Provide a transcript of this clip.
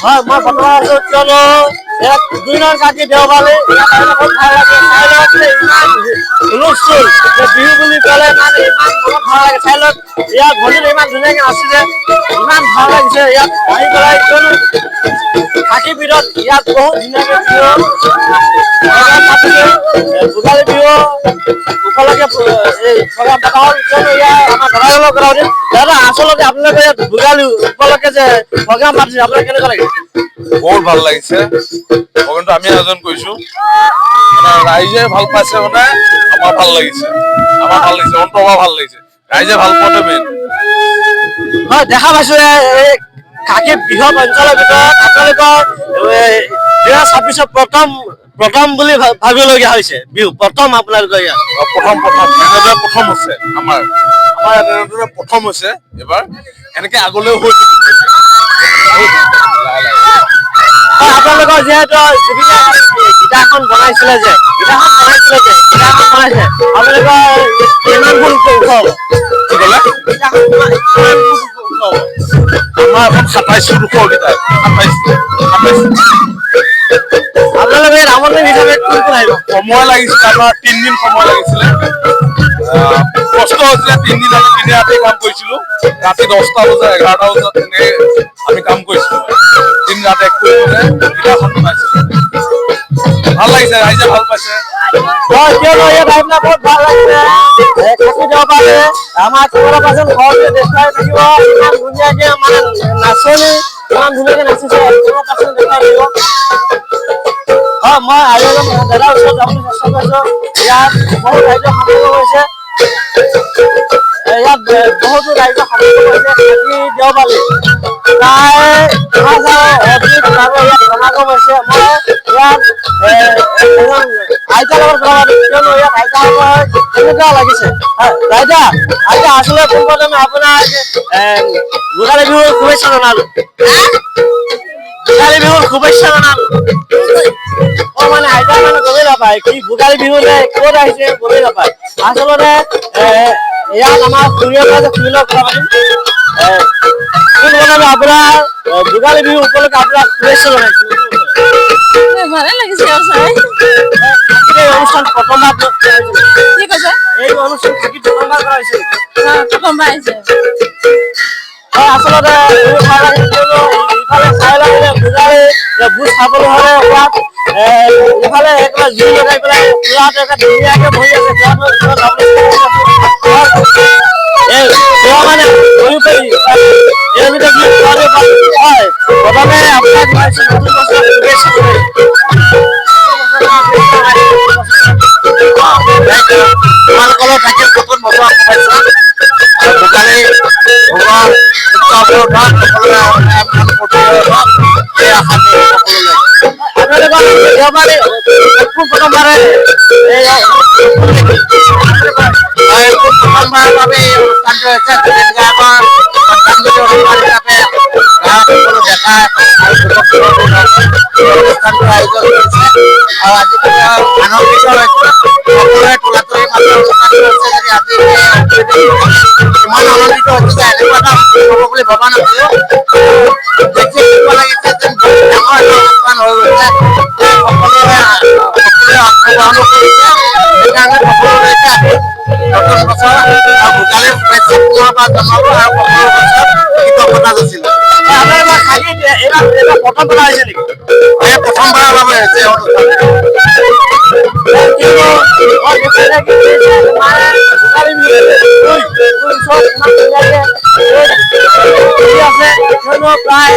হয় মই বৰ্তমান আছো কিয়নো ইয়াত 2 দিনৰ কাটি দেওবাৰে ইয়াত বহুত ভাল লাগে চাই লওক ইমান হুলস্থুল বিহু বুলি ক'লে মানে ইমান বহুত ভাল লাগে চাই লওক ইয়াত ভলিত ইমান ধুনীয়াকে নাচিছে ইমান ভাল লাগিছে ইয়াত আহি পেলাই কিয়নো কাতি বিহুত ইয়াত বহুত ধুনীয়াকে ভোগালী বিহু উপলক্ষে এই প্ৰগ্ৰাম পতা হ'ল কিয়নো ইয়াত আমাৰ দাদাজনৰ কথা সুধিম দাদা আচলতে আপোনালোকে ইয়াত ভোগালী উপলক্ষে যে প্ৰগ্ৰাম পাতিছে আপোনাৰ কেনেকুৱা লাগে বহুত ভাল লাগিছে প্ৰগ্ৰামটো আমি আয়োজন কৰিছো মানে ৰাইজে ভাল পাইছে মানে আমাৰ ভাল লাগিছে অন্তৰৰ ভাল লাগিছে ৰাইজে ভাল পোৱাটো মেইন হয় দেখা পাইছো এই কাকি বৃহৎ অঞ্চলৰ ভিতৰত আপোনালোকৰ 2026 প্ৰথম বুলি ভাবিবলগীয়া হৈছে বিহু প্ৰথম আপোনালোকৰ ইয়াত প্ৰথম হৈছে আমাৰ প্ৰথম হৈছে এবাৰ এনেকে আগলৈও হৈ আপোনালোকৰ যিহেতু গীটাৰখন বনাইছিলে যে আপোনালোকৰ কিমান ফুল উঠাব আমাৰ এখন 27 ফুট গীটাৰ 27 আপোনালোকে ৰামনদী হিচাপে কোন আহিব সময় লাগিছিল আমাৰ 3 দিন সময় লাগিছিলে কষ্ট হৈছিলে 3 দিন আমি 3 ৰাতি কাম কৰিছিলো ৰাতি 10টা বজা 11টা বজাত তেনেকে আমি কাম কৰিছিলো 3 ৰাতি এক কৰি গীটাৰখন বনাইছিলো ভাল লাগিছে ৰাইজে ভাল পাইছে কিয়নো ইয়াত আহি পেলাই বহুত ভাল লাগিছে থাকি যাব পাৰে আমাৰ কেমেৰা পাৰ্চন ঘৰতে দেখুৱাই থাকিব ইমান ধুনীয়াকে মানে নাচনি ইমান ধুনীয়াকে নাচিছে কেমেৰা পাৰ্চন দেখুৱাই দিব হয় মই আৰু এজন দাদাৰ ওচৰত যাবলৈ চেষ্টা কৰিছো ইয়াত বহুত ৰাইজৰ সমাগম হৈছে ইয়াত বহুতো ৰাইজৰ সমাগম হৈছে থাকি দেওবাৰে প্ৰায় 5,000 ইয়াত সমাগম হৈছে মই ইয়াত আইতাৰ লগত কথা পাতিম কিয়নো ইয়াত আইতাহঁতৰ কেনেকুৱা লাগিছে আইতা আচলতে পোনপ্ৰথমে আপোনাক ভোগালী বিহুৰ শুভেচ্ছা জনালো ভোগালী বিহুৰ শুভেচ্ছা জনালো মানে আইতা মানে গমেই নাপায় কি ভোগালী বিহুলে ক'ত আহিছে গমেই নাপায় আচলতে ইয়াত আমাৰ খুৰীহঁতৰ যে খুৰীৰ লগত কথা পাতিম পোনপ্ৰথমে আপোনাৰ ভোগালী বিহু উপলক্ষে আপোনাক শুভেচ্ছা জনাইছো ভালে লাগিছে আৰু চাই এই অনুষ্ঠান প্ৰথমবাৰ কি কৈছে এই অনুষ্ঠান থাকি প্ৰথমবাৰ কৰা হৈছে প্ৰথমবাৰ আহিছে আচলতে ভাল লাগে কিয়নো ইফালে চাই লাগিলে ভোগালী ভোজ খাবলৈ হ'লে ইয়াত ইফালে একেবাৰে জুই লগাই পেলাই ল'ৰাটো একে ধুনীয়াকে বহি আছে মানে বহি পৰি এই ভিতৰত হয় প্ৰথমে আপোনাক নতুন বছৰ শুভেচ্ছা তোমালোকৰ থাকিল নতুন বছৰ শুভেচ্ছা ভোগালী আপোনালোকৰ দেওবাৰে প্ৰথমবাৰে প্ৰথমবাৰৰ বাবে এই অনুষ্ঠানটো হৈছে জুবিন গাৰ্গৰ শ্ৰদ্ধাঞ্জলি অনুষ্ঠান হিচাপে সকলো দেখা অনুষ্ঠানটো আয়োজন কৰিছে আৰু আজি আনন্দিত হৈছো সকলোৱে তোলাতলি মাত্ৰ অনুষ্ঠানটো হৈছে যদি আজি ইমান আনন্দিত হৈছো যে এনেকুৱা এটা হ'ব বুলি ভবা নাছিলো দেখি এনেকুৱা লাগিছে যেন বহুত ডাঙৰ এটা অনুষ্ঠান হৈ গৈছে সকলোৱে অংশগ্ৰহণো কৰিছে সেইকাৰণে সকলোৰে নতুন বছৰ আৰু ভোগালীৰ শুভেচ্ছা পুনৰ পৰা জনালো আৰু সকলো বছৰ কৃতজ্ঞতা যাচিলো আপোনালোকৰ খালি এইবাৰ প্ৰথমবাৰ আহিছে নেকি এই প্ৰথমবাৰৰ বাবে হৈছে প্ৰায়